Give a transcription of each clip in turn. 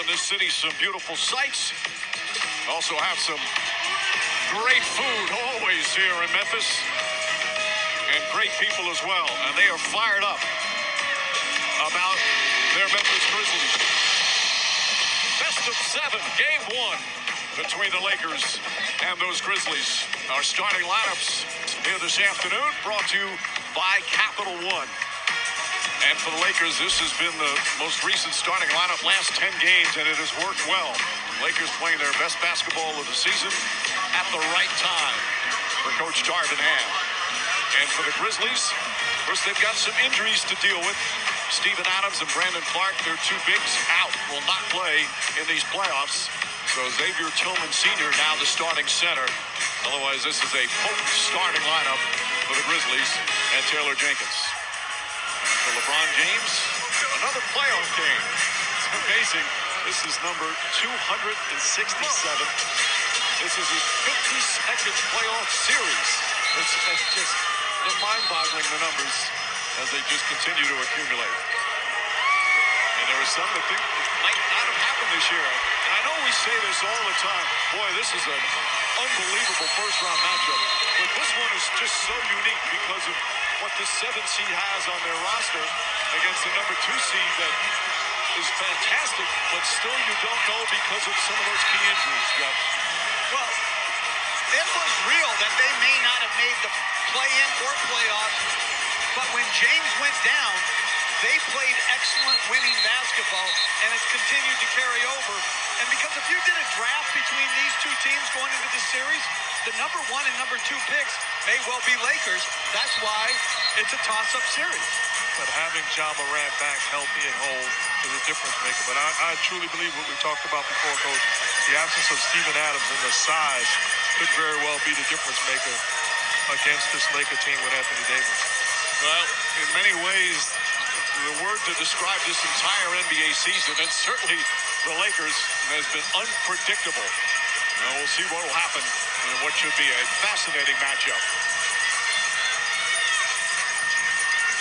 in this city some beautiful sights. Also have some great food always here in Memphis. And great people as well. And they are fired up about their Memphis Grizzlies. Best of 7, game 1 between the Lakers and those Grizzlies. Our starting lineups here this afternoon brought to you by Capital One. And for the Lakers, this has been the most recent starting lineup last 10 games, and it has worked well. Lakers playing their best basketball of the season at the right time for Coach Darvin Ham. And for the Grizzlies, of course, they've got some injuries to deal with. Steven Adams and Brandon Clark, their two bigs, out, will not play in these playoffs. So Xavier Tillman Sr. now the starting center. Otherwise, this is a potent starting lineup for the Grizzlies and Taylor Jenkins. For LeBron James, another playoff game. It's amazing. This is number 267. This is his 52nd playoff series. It's just mind-boggling, the numbers, as they just continue to accumulate. And there are some that think it might not have happened this year. And I know we say this all the time. Boy, this is an unbelievable first-round matchup. But this one is just so unique because of what the 7 seed has on their roster against the number 2 seed that is fantastic, but still you don't know because of some of those key injuries, Jeff. Well, it was real that they may not have made the play-in or playoff, but when James went down, they played excellent winning basketball, and it's continued to carry over. And because if you did a draft between these two teams going into this series, the number 1 and number 2 picks may well be Lakers. That's why it's a toss-up series. But having Ja Morant back healthy and whole is a difference maker. But I truly believe what we talked about before, Coach. The absence of Steven Adams and the size could very well be the difference maker against this Laker team with Anthony Davis. Well, in many ways, the word to describe this entire NBA season, and certainly the Lakers, has been unpredictable. Now we'll see what will happen in what should be a fascinating matchup.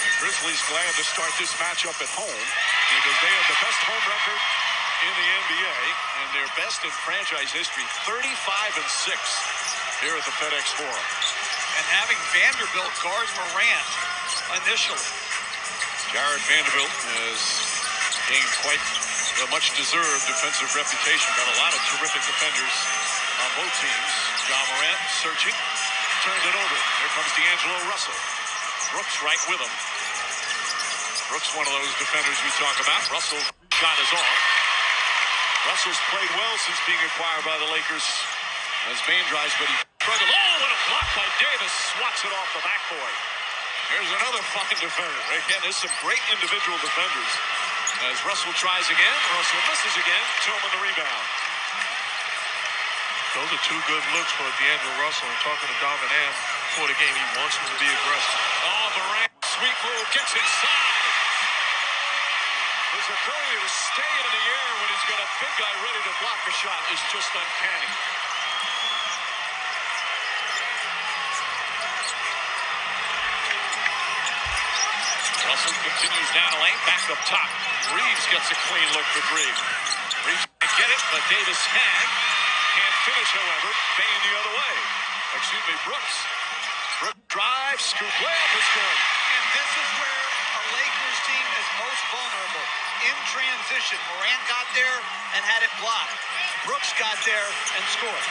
The Grizzlies glad to start this matchup at home because they have the best home record in the NBA and their best in franchise history, 35-6 here at the FedEx Forum. And having Vanderbilt guard Morant initially. Jared Vanderbilt has gained quite a much-deserved defensive reputation. Got a lot of terrific defenders on both teams. Ja Morant searching, turned it over. Here comes D'Angelo Russell. Brooks right with him. Brooks, one of those defenders we talk about. Russell's shot is off. Russell's played well since being acquired by the Lakers as Bane drives, but he struggled. Oh, what a block by Davis. Swats it off the backboard. Here's another fine defender. Again, there's some great individual defenders. As Russell tries again, Russell misses again. Tillman the rebound. Those are 2 good looks for D'Angelo Russell. And talking to Darvin Ham before the game, he wants him to be aggressive. Oh, Morant, sweet move, gets inside. His ability to stay in the air when he's got a big guy ready to block a shot is just uncanny. Russell continues down the lane, back up top. Reeves gets a clean look for 3. Reeves can't get it, but Davis can't finish, however. Bane the other way. Excuse me, Brooks. Brooks drives, scoop layup is good. And this is where a Lakers team is most vulnerable. In transition, Morant got there and had it blocked. Brooks got there and scored.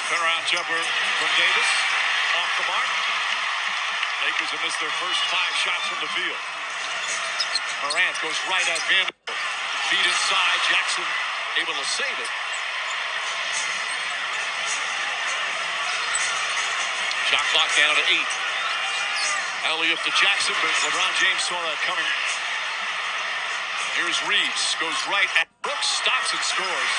Turnaround jumper from Davis. Off the mark. Lakers have missed their first 5 shots from the field. Morant goes right at Vanderbilt. Feed inside. Jackson able to save it. Shot clock down to 8. Alley-up to Jackson, but LeBron James saw that coming. Here's Reeves. Goes right at Brooks. Stops and scores.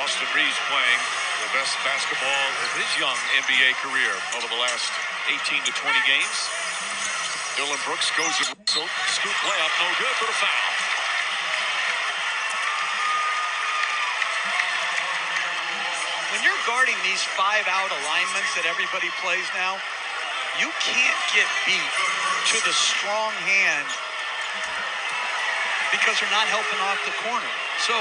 Austin Reeves playing the best basketball of his young NBA career over the last 18 to 20 games. Dylan Brooks goes to Russell. Scoop layup, no good, but a foul. When you're guarding these 5-out alignments that everybody plays now, you can't get beat to the strong hand because they're not helping off the corner. So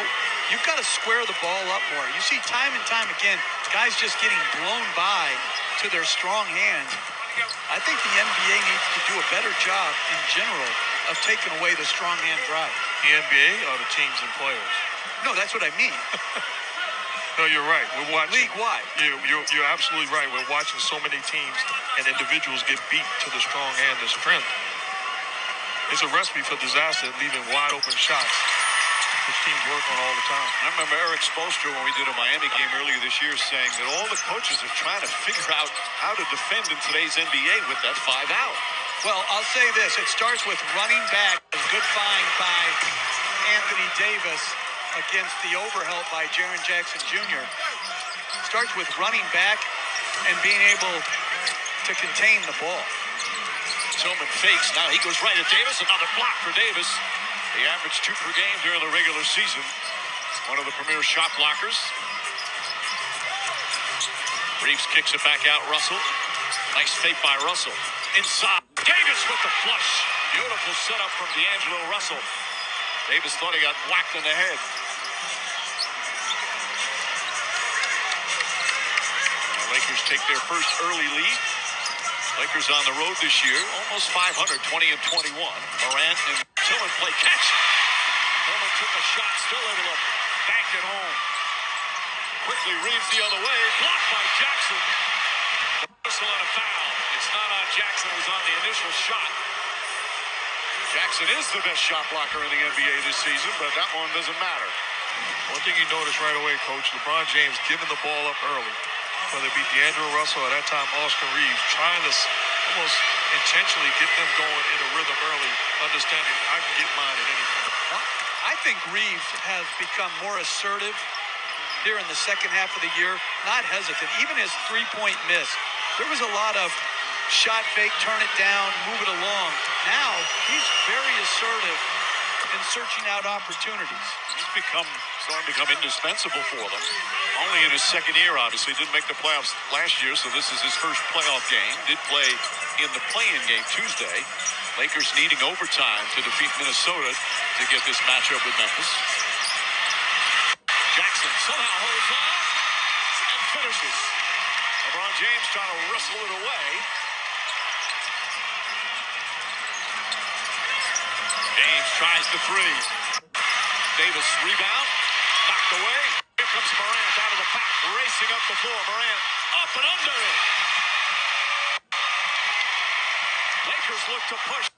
you've got to square the ball up more. You see time and time again, guys just getting blown by to their strong hands. I think the NBA needs to do a better job in general of taking away the strong hand drive. The NBA or the teams and players? No, that's what I mean. No, you're right. We're watching League-wide. You're absolutely right. We're watching so many teams and individuals get beat to the strong hand and strength. It's a recipe for disaster, leaving wide open shots, which teams work on all the time. I remember Eric Spoelstra when we did a Miami game earlier this year saying that all the coaches are trying to figure out how to defend in today's NBA with that 5 out. Well, I'll say this. It starts with running back. A good find by Anthony Davis against the overhelp by Jaren Jackson Jr. Starts with running back and being able to contain the ball. Tillman fakes. Now he goes right at Davis. Another block for Davis. He averaged 2 per game during the regular season. One of the premier shot blockers. Reeves kicks it back out. Russell. Nice fake by Russell. Inside. Davis with the flush. Beautiful setup from D'Angelo Russell. Davis thought he got whacked in the head. The Lakers take their first early lead. Lakers on the road this year, almost 500, 20 and 21. Morant and Tillman play catch. Tillman took a shot, still able to bank it home. Quickly Reeves the other way, blocked by Jackson. The whistle and a foul. It's not on Jackson, it was on the initial shot. Jackson is the best shot blocker in the NBA this season, but that one doesn't matter. One thing you notice right away, Coach, LeBron James giving the ball up early. Whether it be D'Angelo Russell or that time Austin Reeves, trying to almost intentionally get them going in a rhythm early, understanding I can get mine at any point. I think Reeves has become more assertive here in the second half of the year, not hesitant. Even his three-point miss, there was a lot of shot fake, turn it down, move it along. Now he's very assertive in searching out opportunities. He's starting to become indispensable for them. Only in his second year, obviously. Didn't make the playoffs last year, so this is his first playoff game. Did play in the play-in game Tuesday. Lakers needing overtime to defeat Minnesota to get this matchup with Memphis. Jackson somehow holds on and finishes. LeBron James trying to wrestle it away. James tries the three. Davis rebound, knocked away. Here comes Morant out of the pack, racing up the floor. Morant up and under. Lakers look to push